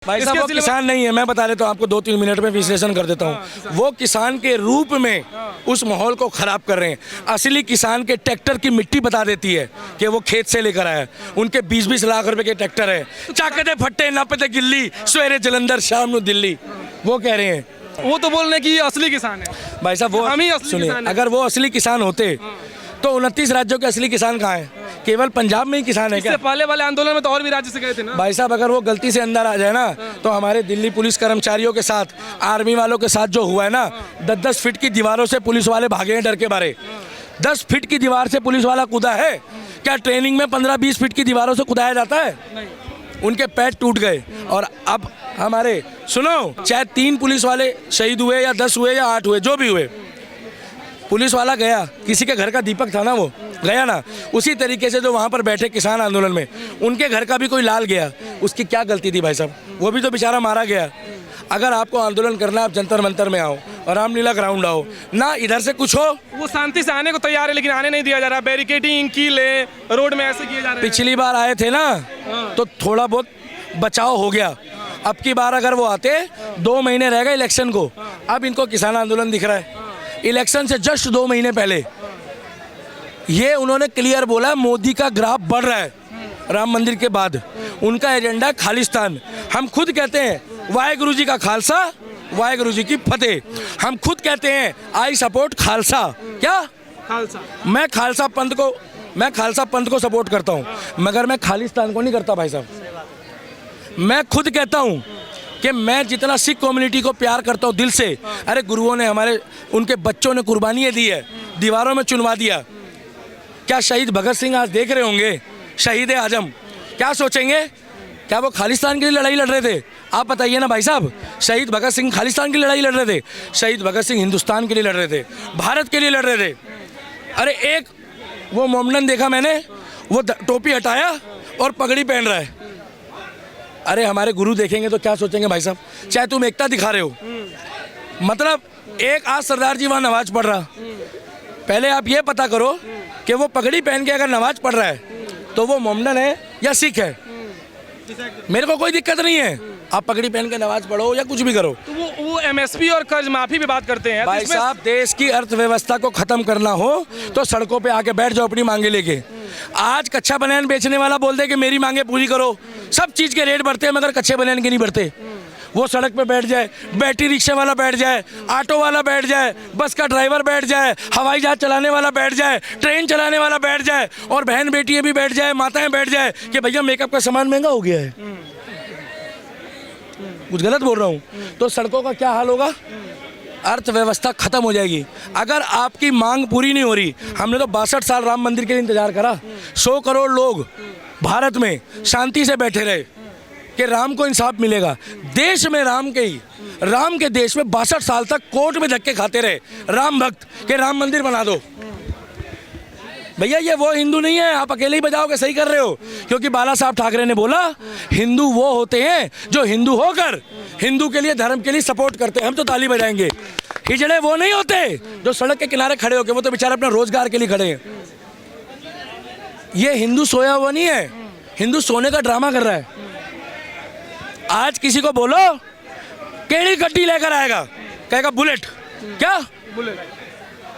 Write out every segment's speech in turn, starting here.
भाई साहब वो किसान नहीं है, मैं बता देता हूँ आपको 2-3 मिनट में विश्लेषण कर देता हूँ। वो किसान के रूप में उस माहौल को खराब कर रहे हैं। असली किसान के ट्रैक्टर की मिट्टी बता देती है कि वो खेत से लेकर आया। उनके 20-20 लाख रुपए के ट्रैक्टर है, चाकते फट्टे नापते गिल्ली, सवेरे जलंधर शाम ਨੂੰ दिल्ली। वो कह रहे हैं, वो तो बोल रहे हैं कि ये असली किसान है। भाई साहब वो हम ही असली सुनिए, किसान हैं। अगर वो असली किसान होते तो 29 राज्यों के असली किसान कहाँ हैं? केवल पंजाब में ही किसान है क्या? इससे पहले वाले आंदोलन में तो और भी राज्य से गए थे ना। भाई साहब अगर वो गलती से अंदर आ जाए ना तो हमारे दिल्ली पुलिस कर्मचारियों के साथ, आर्मी वालों के साथ जो हुआ है ना, 10-10 फीट की दीवारों से पुलिस वाले भागे हैं डर के मारे। 10 फीट की दीवार से पुलिस वाला कूदा है क्या? ट्रेनिंग में 15-20 फीट की दीवारों से कूदाया जाता है? नहीं। उनके पैर टूट गए। और अब हमारे सुनो, चाहे 3 पुलिस वाले शहीद हुए या 10 हुए या 8 हुए, जो भी हुए, पुलिस वाला गया, किसी के घर का दीपक था ना, वो गया ना। उसी तरीके से जो वहाँ पर बैठे किसान आंदोलन में, उनके घर का भी कोई लाल गया, उसकी क्या गलती थी भाई साहब? वो भी तो बेचारा मारा गया। अगर आपको आंदोलन करना, आप जंतर मंतर में आओ और रामलीला ग्राउंड आओ ना, इधर से कुछ हो। वो शांति से आने को तैयार है लेकिन आने नहीं दिया जा रहा। बैरिकेडिंग कीले रोड में ऐसे किए जा रहे हैं। पिछली बार आए थे ना तो थोड़ा बहुत बचाव हो गया। अब की बार अगर वो आते, 2 महीने रह गए इलेक्शन को, अब इनको किसान आंदोलन दिख रहा है। इलेक्शन से जस्ट 2 महीने पहले ये उन्होंने क्लियर बोला, मोदी का ग्राफ बढ़ रहा है राम मंदिर के बाद। उनका एजेंडा खालिस्तान। हम खुद कहते हैं वाहेगुरु जी का खालसा, वाहेगुरु जी की फतेह। हम खुद कहते हैं आई सपोर्ट खालसा। क्या? खालसा। मैं खालसा पंथ को सपोर्ट करता हूँ, मगर मैं खालिस्तान को नहीं करता भाई साहब। मैं खुद कहता हूँ कि मैं जितना सिख कम्युनिटी को प्यार करता हूँ दिल से, अरे गुरुओं ने हमारे, उनके बच्चों ने कुर्बानियाँ दी है, दीवारों में चुनवा दिया। क्या शहीद भगत सिंह आज देख रहे होंगे, शहीद आजम, क्या सोचेंगे? क्या वो खालिस्तान के लिए लड़ाई लड़ रहे थे? आप बताइए ना भाई साहब। शहीद भगत सिंह खालिस्तान की लड़ाई लड़ रहे थे? शहीद भगत सिंह हिंदुस्तान के लिए लड़ रहे थे, भारत के लिए लड़ रहे थे। अरे एक वो मोमडन देखा मैंने, वो टोपी हटाया और पगड़ी पहन रहा है। अरे हमारे गुरु देखेंगे तो क्या सोचेंगे भाई साहब? चाहे तुम एकता दिखा रहे हो, मतलब एक आज सरदार जी वहाँ नमाज पढ़ रहा, पहले आप ये पता करो कि वो पगड़ी पहन के अगर नमाज पढ़ रहा है तो वो मोमडन है या सिख है। मेरे को कोई दिक्कत नहीं है, आप पगड़ी पहन के नमाज पढ़ो या कुछ भी करो। तो वो एमएसपी और कर्ज माफी पे बात करते हैं। भाई साहब देश की अर्थव्यवस्था को खत्म करना हो तो सड़कों पे आके बैठ जाओ अपनी मांगे लेके। आज कच्चा बनियान बेचने वाला बोल दे कि मेरी मांगे पूरी करो। सब चीज के रेट बढ़ते हैं मगर कच्चे बनियान के नहीं बढ़ते। वो सड़क पे बैठ जाए, बैटरी रिक्शा वाला बैठ जाए, ऑटो वाला बैठ जाए, बस का ड्राइवर बैठ जाए, हवाई जहाज चलाने वाला बैठ जाए, ट्रेन चलाने वाला बैठ जाए, और बहन बेटियां भी बैठ जाए, माताएं बैठ जाए कि भैया मेकअप का सामान महंगा हो गया है। कुछ गलत बोल रहा हूँ तो सड़कों का क्या हाल होगा? अर्थव्यवस्था खत्म हो जाएगी। अगर आपकी मांग पूरी नहीं हो रही, हमने तो 62 साल राम मंदिर के लिए इंतजार करा। 100 करोड़ लोग भारत में शांति से बैठे रहे कि राम को इंसाफ मिलेगा। देश में राम के देश में 62 साल तक कोर्ट में धक्के खाते रहे राम भक्त के राम मंदिर बना दो। भैया ये वो हिंदू नहीं है, आप अकेले ही बजाओगे सही कर रहे हो, क्योंकि बाला साहब ठाकरे ने बोला हिंदू वो होते हैं जो हिंदू होकर हिंदू के लिए, धर्म के लिए सपोर्ट करते हैं। हम तो ताली बजाएंगे। हिजड़े वो नहीं होते जो सड़क के किनारे खड़े होके, वो तो बेचारे अपने रोजगार के लिए खड़े हैं। ये हिंदू सोया हुआ नहीं है, हिंदू सोने का ड्रामा कर रहा है। आज किसी को बोलो केड़ी गड्डी लेकर आएगा, कहेगा बुलेट। क्या बुलेट?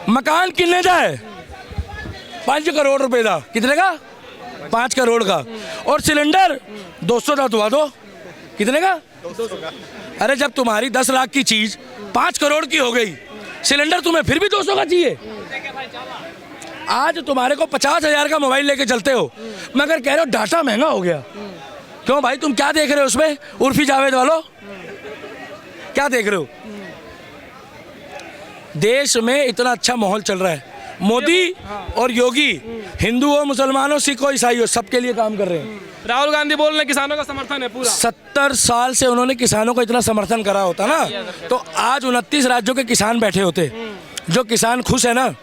मकान कितने जाए? 5 करोड़ रुपए का। कितने का? 5 करोड़ का। और सिलेंडर 200 का दुआ दो। कितने का? 200 का। अरे जब तुम्हारी 10 लाख की चीज 5 करोड़ की हो गई, सिलेंडर तुम्हें फिर भी 200 का चाहिए। आज तुम्हारे को 50,000 का मोबाइल लेके चलते हो मगर कह रहे हो डाटा महंगा हो गया। क्यों भाई, तुम क्या देख रहे हो उसमें? उर्फी जावेद वालों क्या देख रहे हो? देश में इतना अच्छा माहौल चल रहा है, मोदी और योगी हिंदू हो, मुसलमान हो, सिख हो, ईसाई हो, सबके लिए काम कर रहे हैं। राहुल गांधी बोल रहे हैं किसानों का समर्थन है पूरा। 70 साल से उन्होंने किसानों का इतना समर्थन करा होता ना तो आज 29 राज्यों के किसान बैठे होते। जो किसान खुश है ना,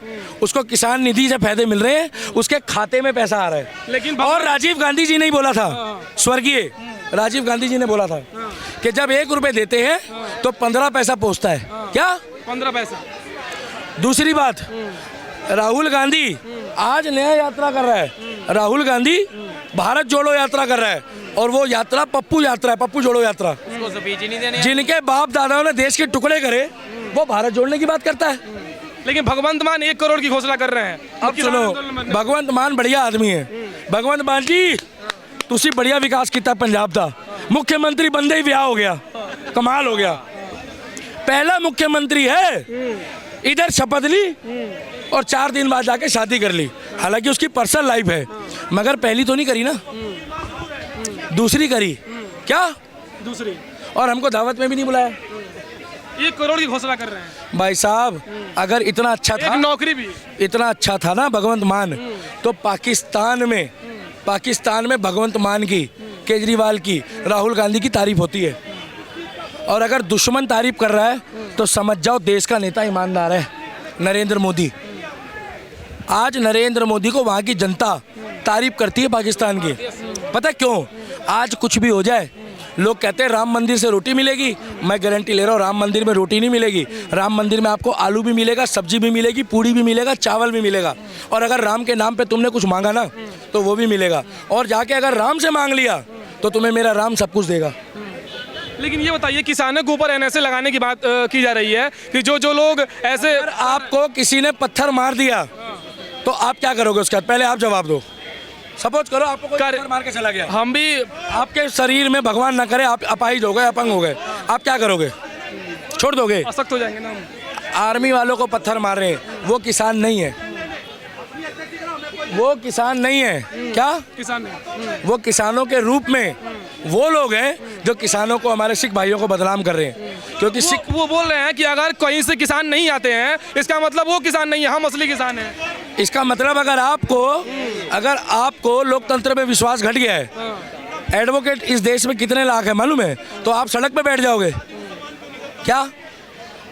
उसको किसान निधि से फायदे मिल रहे हैं, उसके खाते में पैसा आ रहा है। लेकिन और राजीव गांधी जी ने ही बोला था, स्वर्गीय राजीव गांधी जी ने बोला था कि जब 1 रुपए देते हैं तो 15 पैसा पहुंचता है। क्या? 15 पैसा। दूसरी बात, राहुल गांधी आज नया यात्रा कर रहा है। राहुल गांधी भारत जोड़ो यात्रा कर रहा है, और वो यात्रा पप्पू यात्रा है, पप्पू जोड़ो यात्रा। उसको स्पीच ही नहीं देने। जिनके बाप दादाओं ने देश के टुकड़े करे, वो भारत जोड़ने की बात करता है। लेकिन भगवंत मान 1 करोड़ की घोषणा कर रहे हैं। अब सुनो, भगवंत मान बढ़िया आदमी है। भगवंत मान जी तुसी बढ़िया विकास किया पंजाब का, मुख्यमंत्री बंदे ही ब्याह हो गया, कमाल हो गया। पहला मुख्यमंत्री है, इधर शपथ ली और 4 दिन बाद जाके शादी कर ली। हालांकि उसकी पर्सनल लाइफ है, मगर पहली तो नहीं करी ना, दूसरी करी। क्या दूसरी? और हमको दावत में भी नहीं बुलाया। 1 करोड़ की घोषणा कर रहे हैं भाई साहब, अगर इतना अच्छा एक था, नौकरी भी। इतना अच्छा था ना भगवंत मान, तो पाकिस्तान में भगवंत मान की, केजरीवाल की, राहुल गांधी की तारीफ होती है। और अगर दुश्मन तारीफ कर रहा है तो समझ जाओ देश का नेता ईमानदार है, नरेंद्र मोदी। आज नरेंद्र मोदी को वहाँ की जनता तारीफ करती है पाकिस्तान की। पता क्यों? आज कुछ भी हो जाए, लोग कहते हैं राम मंदिर से रोटी मिलेगी। मैं गारंटी ले रहा हूँ, राम मंदिर में रोटी नहीं मिलेगी। राम मंदिर में आपको आलू भी मिलेगा, सब्जी भी मिलेगी, पूड़ी भी मिलेगा, चावल भी मिलेगा। और अगर राम के नाम पे तुमने कुछ मांगा ना, तो वो भी मिलेगा। और जाके अगर राम से मांग लिया तो तुम्हें मेरा राम सब कुछ देगा। लेकिन ये बताइए, किसानों के ऊपर एनएसए लगाने की बात की जा रही है कि जो लोग ऐसे। अगर आपको किसी ने पत्थर मार दिया तो आप क्या करोगे उसके बाद? पहले आप जवाब दो। सपोज करो आपको कोई पत्थर मार के चला गया, हम भी आपके शरीर में भगवान ना करे आप अपाहिज हो गए, अपंग हो गए, आप क्या करोगे? छोड़ दोगे? असक्त हो जाएंगे ना हम। आर्मी वालों को पत्थर मार रहे हैं, वो किसान नहीं है, वो किसान नहीं है। क्या? किसान नहीं। वो किसानों के रूप में वो लोग हैं जो किसानों को, हमारे सिख भाइयों को बदनाम कर रहे हैं। क्योंकि सिख वो बोल रहे हैं कि अगर कहीं से किसान नहीं आते हैं, इसका मतलब वो किसान नहीं है, हम असली किसान हैं। इसका मतलब अगर आपको लोकतंत्र में विश्वास घट गया है, एडवोकेट इस देश में कितने लाख है मालूम है, तो आप सड़क पे बैठ जाओगे क्या?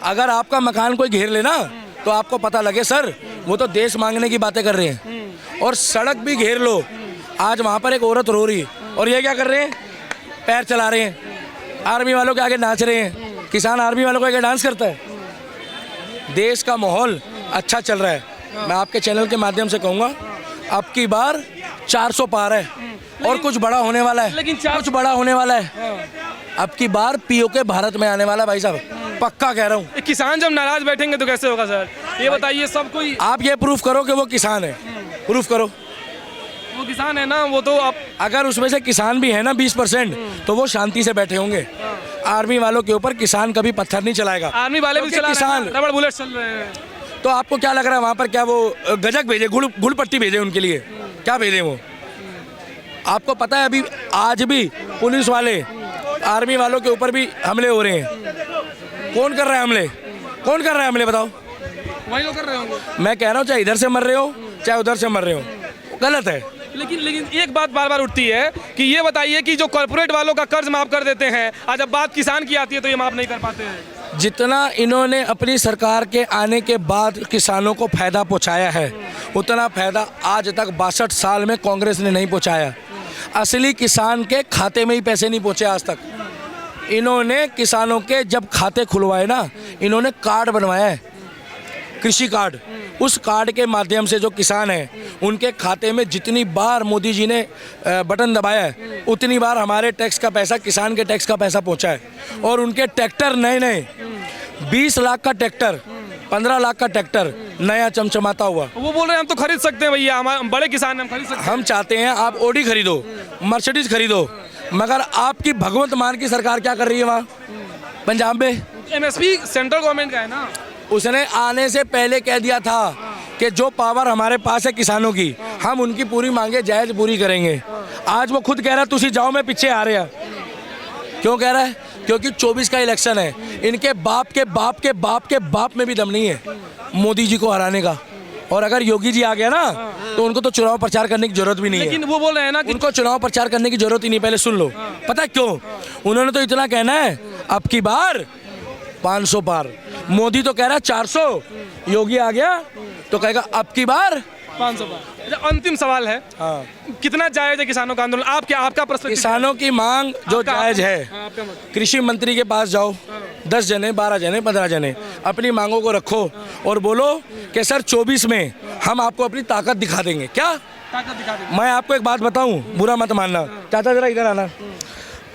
अगर आपका मकान कोई घेर लेना तो आपको पता लगे सर वो तो देश मांगने की बातें कर रहे हैं, और सड़क भी घेर लो। आज वहाँ पर एक औरत रो रही है और ये क्या कर रहे हैं? पैर चला रहे हैं, आर्मी वालों के आगे नाच रहे हैं। किसान आर्मी वालों के आगे डांस करता है। देश का माहौल अच्छा चल रहा है। मैं आपके चैनल के माध्यम से कहूँगा, अब की बार 400 पार है और कुछ बड़ा होने वाला है। लेकिन कुछ बड़ा होने वाला है। अब की बार पीओके भारत में आने वाला है भाई साहब, पक्का कह रहा हूँ। किसान जब नाराज बैठेंगे तो कैसे होगा सर? ये बताइए। सब कोई आप ये प्रूफ करो कि वो किसान है, प्रूफ करो। वो किसान है ना, वो तो अब अगर उसमें से किसान भी है ना 20%, तो वो शांति से बैठे होंगे। आर्मी वालों के ऊपर किसान कभी पत्थर नहीं चलाएगा। आर्मी वाले भी चला किसान रहे हैं, रबड़ बुलेट चल रहे हैं। तो आपको क्या लग रहा है वहाँ पर क्या वो गजक भेजे, गुड़ पट्टी भेजे उनके लिए? क्या भेजे वो? आपको पता है अभी आज भी पुलिस वाले, आर्मी वालों के ऊपर भी हमले हो रहे हैं। कौन कर रहा है हमले? कौन कर रहा है हमले बताओ? वही लोग कर रहे होंगे। मैं कह रहा हूँ, चाहे इधर से मर रहे हो चाहे उधर से मर रहे हो, गलत है। लेकिन एक बात बार बार उठती है कि ये बताइए कि जो कॉर्पोरेट वालों का कर्ज माफ कर देते हैं, आज जब बात किसान की आती है तो ये माफ नहीं कर पाते हैं। जितना इन्होंने अपनी सरकार के आने के बाद किसानों को फायदा पहुंचाया है, उतना फायदा आज तक 62 साल में कांग्रेस ने नहीं पहुंचाया। असली किसान के खाते में ही पैसे नहीं पहुंचे आज तक। इन्होंने किसानों के जब खाते खुलवाए ना, इन्होंने कार्ड बनवाया है, कृषि कार्ड। उस कार्ड के माध्यम से जो किसान है उनके खाते में जितनी बार मोदी जी ने बटन दबाया है, उतनी बार हमारे टैक्स का पैसा, किसान के टैक्स का पैसा पहुंचा है। और उनके ट्रैक्टर नए 20 लाख का ट्रैक्टर, 15 लाख का ट्रैक्टर नया चमचमाता हुआ। वो बोल रहे हैं हम तो खरीद सकते हैं भैया, हम बड़े किसान हैं, हम खरीद सकते हैं। हम चाहते हैं आप ऑडी खरीदो, मर्सिडीज खरीदो, मगर आपकी भगवंत मान की सरकार क्या कर रही है वहाँ पंजाब में? एमएसपी सेंट्रल गवर्नमेंट का है ना। उसने आने से पहले कह दिया था कि जो पावर हमारे पास है किसानों की, हम उनकी पूरी मांगे जायज़ पूरी करेंगे। आज वो खुद कह रहा है तुसी जाओ, मैं पीछे आ रहा। क्यों कह रहा है? क्योंकि 24 का इलेक्शन है। इनके बाप के बाप के बाप के बाप में भी दम नहीं है मोदी जी को हराने का। और अगर योगी जी आ गया ना तो उनको तो चुनाव प्रचार करने की जरूरत भी नहीं है। लेकिन वो बोल रहे हैं ना कि उनको चुनाव प्रचार करने की जरूरत ही नहीं। पहले सुन लो, पता है क्यों? उन्होंने तो इतना कहना है अब की बार 500 पार। मोदी तो कह रहा है 400, योगी आ गया तो कहेगा अब की बार 500 पार। अंतिम सवाल है, हाँ, कितना जायज है किसानों का आंदोलन? आपका प्रश्न। किसानों की मांग जो जायज है, कृषि मंत्री के पास जाओ, 10 जने, 12 जने, 15 जने, अपनी मांगों को रखो और बोलो कि सर 24 में हम आपको अपनी ताकत दिखा देंगे। क्या ताकत दिखा देंगे। मैं आपको एक बात बताऊं, बुरा मत मानना। चाचा जरा इधर आना।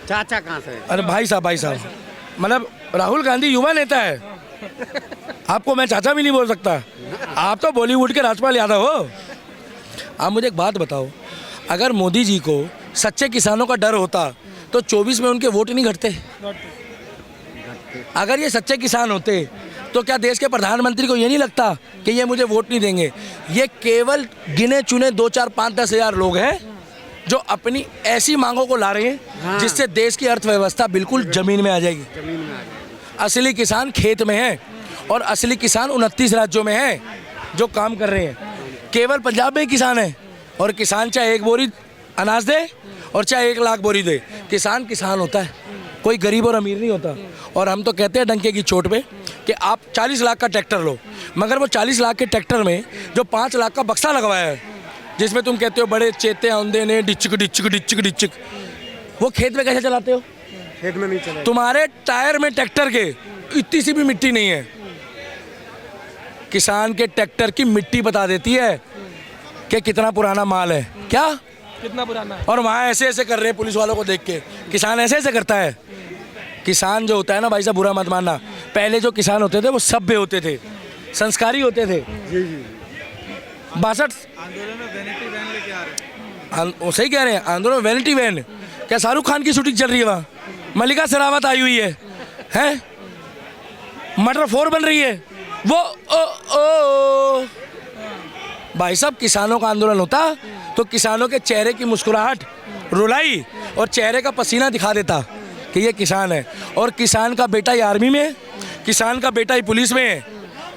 चाचा कहाँ से? अरे भाई साहब, मतलब राहुल गांधी युवा नेता है, आपको मैं चाचा भी नहीं बोल सकता। आप तो बॉलीवुड के राजपाल यादव हो। आप मुझे एक बात बताओ, अगर मोदी जी को सच्चे किसानों का डर होता तो 24 में उनके वोट नहीं घटते। अगर ये सच्चे किसान होते तो क्या देश के प्रधानमंत्री को ये नहीं लगता कि ये मुझे वोट नहीं देंगे। ये केवल गिने चुने 2, 4, 5, 10 हज़ार लोग हैं जो अपनी ऐसी मांगों को ला रहे हैं जिससे देश की अर्थव्यवस्था बिल्कुल जमीन में आ जाएगी। असली किसान खेत में है और असली किसान 29 राज्यों में है जो काम कर रहे हैं। केवल पंजाब में ही किसान है, और किसान चाहे 1 बोरी अनाज दे और चाहे 1 लाख बोरी दे, किसान किसान होता है, कोई गरीब और अमीर नहीं होता। और हम तो कहते हैं डंके की चोट पे कि आप 40 लाख का ट्रैक्टर लो, मगर वो 40 लाख के ट्रैक्टर में जो 5 लाख का बक्सा लगवाया है, जिसमें तुम कहते हो बड़े चेते औंधे ने डिचिक डिचिक डिचिक डिचिक, वो खेत में कैसे चलाते हो? खेत में नहीं चले। तुम्हारे टायर में ट्रैक्टर के इतनी सी भी मिट्टी नहीं है। किसान के ट्रैक्टर की मिट्टी बता देती है कि कितना पुराना माल है, क्या कितना पुराना है। और वहाँ ऐसे ऐसे कर रहे हैं पुलिस वालों को देख के। किसान ऐसे ऐसे करता है। किसान जो होता है ना भाई साहब, बुरा मत मानना, पहले जो किसान होते थे वो सभ्य होते थे, संस्कारी होते थे। 62 आंदोलन में वैनिटी वैन लेके आ रहे हैं। वो सही कह रहे हैं, आंदोलन में वैनिटी वैन। क्या शाहरुख खान की शूटिंग चल रही है वहाँ? मल्लिका शेरावत आई हुई है, हैं? मटर 4 बन रही है वो। ओ भाई साहब, किसानों का आंदोलन होता तो किसानों के चेहरे की मुस्कुराहट, रुलाई और चेहरे का पसीना दिखा देता कि ये किसान है। और किसान का बेटा ही आर्मी में है, किसान का बेटा ही पुलिस में है,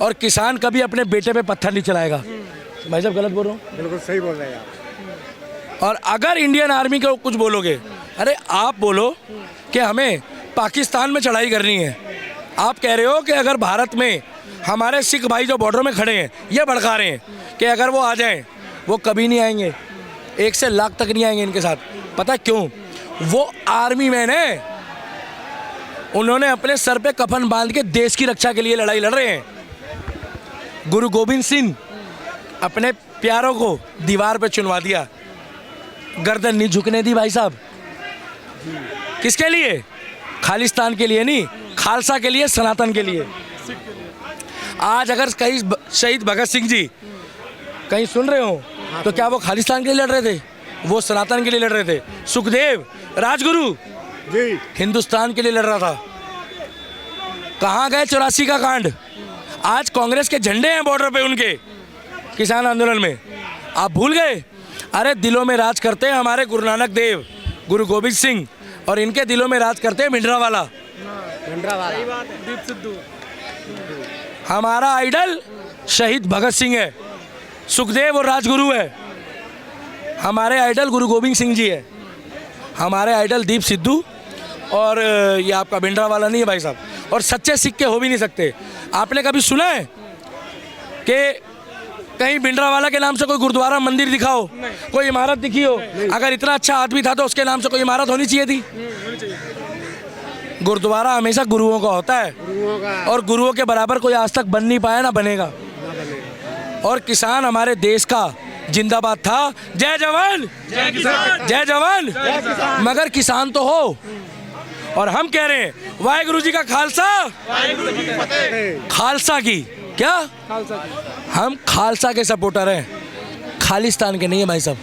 और किसान कभी अपने बेटे पे पत्थर नहीं चलाएगा। भाई साहब गलत बोल रहा हूँ? बिल्कुल सही बोल रहे हैं आप। और अगर इंडियन आर्मी को कुछ बोलोगे, अरे आप बोलो कि हमें पाकिस्तान में चढ़ाई करनी है। आप कह रहे हो कि अगर भारत में हमारे सिख भाई जो बॉर्डर में खड़े हैं ये भड़का रहे हैं कि अगर वो आ जाएं, वो कभी नहीं आएंगे, 1 से लाख तक नहीं आएंगे इनके साथ। पता क्यों? वो आर्मी मैन है, उन्होंने अपने सर पे कफन बांध के देश की रक्षा के लिए लड़ाई लड़ रहे हैं। गुरु गोविंद सिंह अपने प्यारों को दीवार पे चुनवा दिया, गर्दन नहीं झुकने दी भाई साहब। किसके लिए? खालिस्तान के लिए नहीं, खालसा के लिए, सनातन के लिए। आज अगर कहीं शहीद भगत सिंह जी कहीं सुन रहे हो तो क्या वो खालिस्तान के लिए लड़ रहे थे? वो सनातन के लिए लड़ रहे थे। सुखदेव राजगुरु जी हिंदुस्तान के लिए लड़ रहा था। कहाँ गए 84 का कांड? आज कांग्रेस के झंडे हैं बॉर्डर पे उनके, किसान आंदोलन में। आप भूल गए? अरे दिलों में राज करते हैं हमारे गुरु नानक देव, गुरु गोविंद सिंह, और इनके दिलों में राज करते हैं भिंडरावाला। दीप सिद्धू हमारा आइडल शहीद भगत सिंह है, सुखदेव और राजगुरु है। हमारे आइडल गुरु गोविंद सिंह जी है, हमारे आइडल दीप सिद्धू, और ये आपका भिंडरावाला नहीं है भाई साहब। और सच्चे सिक्के हो भी नहीं सकते। आपने कभी सुना है कि कहीं भिंडरावाला के नाम से कोई गुरुद्वारा मंदिर दिखाओ, कोई इमारत दिखी हो? अगर इतना अच्छा आदमी था तो उसके नाम से कोई इमारत होनी चाहिए थी। गुरुद्वारा हमेशा गुरुओं का होता है, और गुरुओं के बराबर कोई आज तक बन नहीं पाया, ना बनेगा। और किसान हमारे देश का जिंदाबाद था। जय जवान जय किसान, जय जवान जय किसान। मगर किसान तो हो, और हम कह रहे हैं वाहेगुरु जी का खालसा, वाहेगुरु जी की फतेह। खालसा की क्या? हम खालसा के सपोर्टर हैं, खालिस्तान के नहीं है भाई साहब।